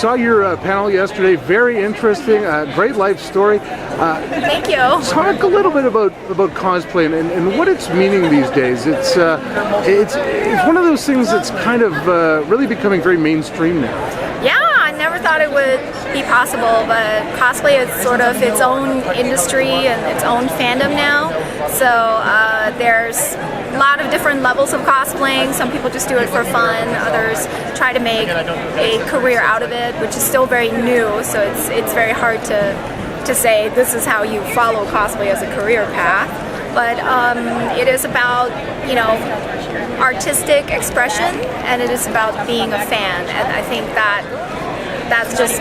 saw your panel yesterday. Very interesting. Great life story. Thank you. Talk a little bit about cosplay and what it's meaning these days. It's one of those things that's kind of really becoming very mainstream now. Yeah, I never thought it would be possible, but cosplay is sort of its own industry and its own fandom now. So there's a lot of different levels of cosplaying. Some people just do it for fun. Others try to make a career out of it, which is still very new. So it's very hard to say this is how you follow cosplay as a career path. But it is about, you know, artistic expression, and it is about being a fan, and I think that's just,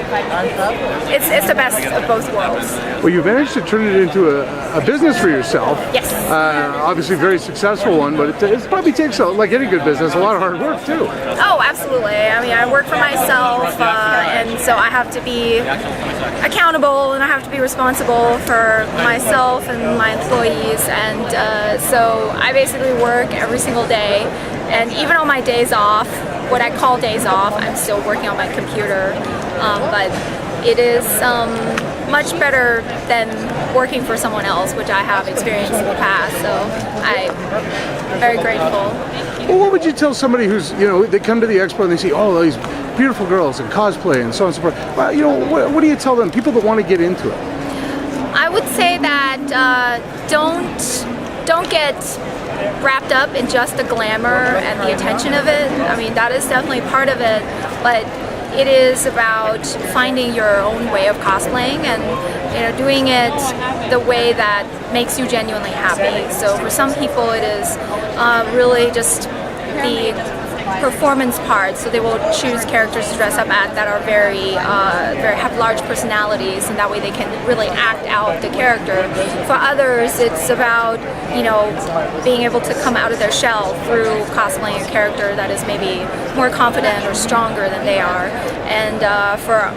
it's the best of both worlds. Well, you managed to turn it into a business for yourself. Yes. Obviously a very successful one, but it probably takes, like any good business, a lot of hard work too. Oh, absolutely. I mean, I work for myself, and so I have to be accountable, and I have to be responsible for myself and my employees, and so I basically work every single day, and even on my days off, what I call days off, I'm still working on my computer, but it is much better than working for someone else, which I have experienced in the past, so I'm very grateful. Well, what would you tell somebody who's, you know, they come to the expo and they see all these beautiful girls and cosplay and so on and so forth? Well, you know, what do you tell them, people that want to get into it? I would say that don't get wrapped up in just the glamour and the attention of it. I mean, that is definitely part of it, but it is about finding your own way of cosplaying and, you know, doing it the way that makes you genuinely happy. So for some people it is really just the performance part, so they will choose characters to dress up at that are very have large personalities, and that way they can really act out the character. For others, it's about, you know, being able to come out of their shell through cosplaying a character that is maybe more confident or stronger than they are. And for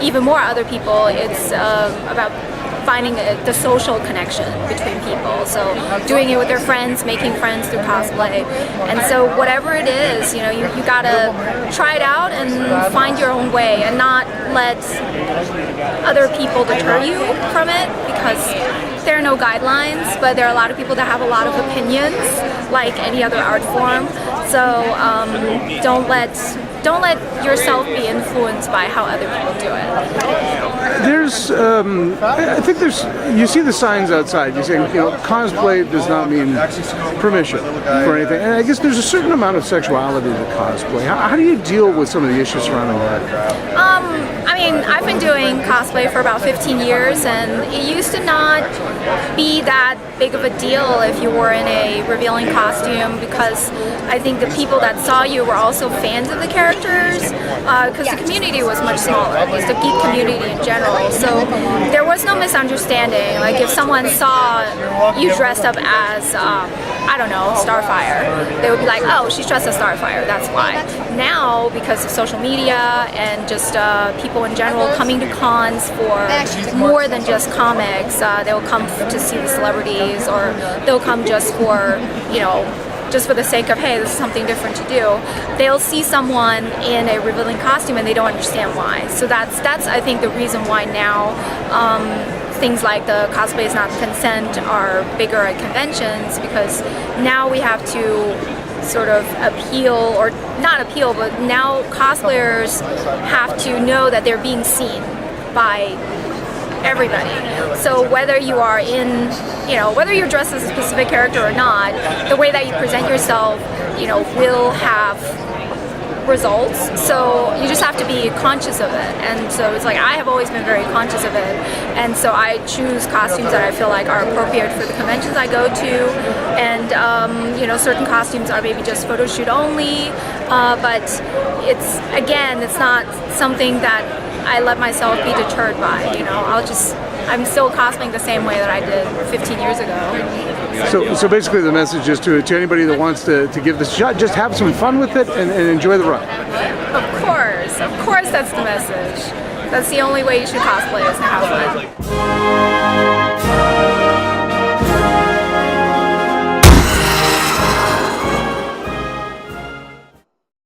even more other people, it's about finding the social connection between people. So doing it with their friends, making friends through cosplay. And so whatever it is, you know, you gotta try it out and find your own way, and not let other people deter you from it, because there are no guidelines, but there are a lot of people that have a lot of opinions, like any other art form. So don't let yourself be influenced by how other people do it. There's, I think you see the signs outside. You're saying, you know, cosplay does not mean permission for anything. And I guess there's a certain amount of sexuality to cosplay. How do you deal with some of the issues surrounding that? I mean, I've been doing cosplay for about 15 years, and it used to not be that big of a deal if you were in a revealing costume, because I think the people that saw you were also fans of the characters, because the community was much smaller, at least the geek community in general. So there was no misunderstanding. Like if someone saw you dressed up as, I don't know, Starfire, they would be like, oh, she's dressed as Starfire, that's why. Now, because of social media and just people in general coming to cons for more than just comics, they'll come to see the celebrities, or they'll come just for, you know, just for the sake of, hey, this is something different to do. They'll see someone in a revealing costume and they don't understand why. So that's I think the reason why now things like the cosplay is not consent are bigger at conventions, because now we have to sort of appeal, or not appeal, but now cosplayers have to know that they're being seen by everybody. So whether you are in, you know, whether you're dressed as a specific character or not, the way that you present yourself, you know, will have results. So you just have to be conscious of it. And so it's like, I have always been very conscious of it. And so I choose costumes that I feel like are appropriate for the conventions I go to. And, you know, certain costumes are maybe just photo shoot only. But it's, again, it's not something that I let myself be deterred by, you know. I'm still cosplaying the same way that I did 15 years ago. So basically the message is to anybody that wants to give this a shot, just have some fun with it and enjoy the ride. Of course that's the message. That's the only way you should cosplay, is to have fun.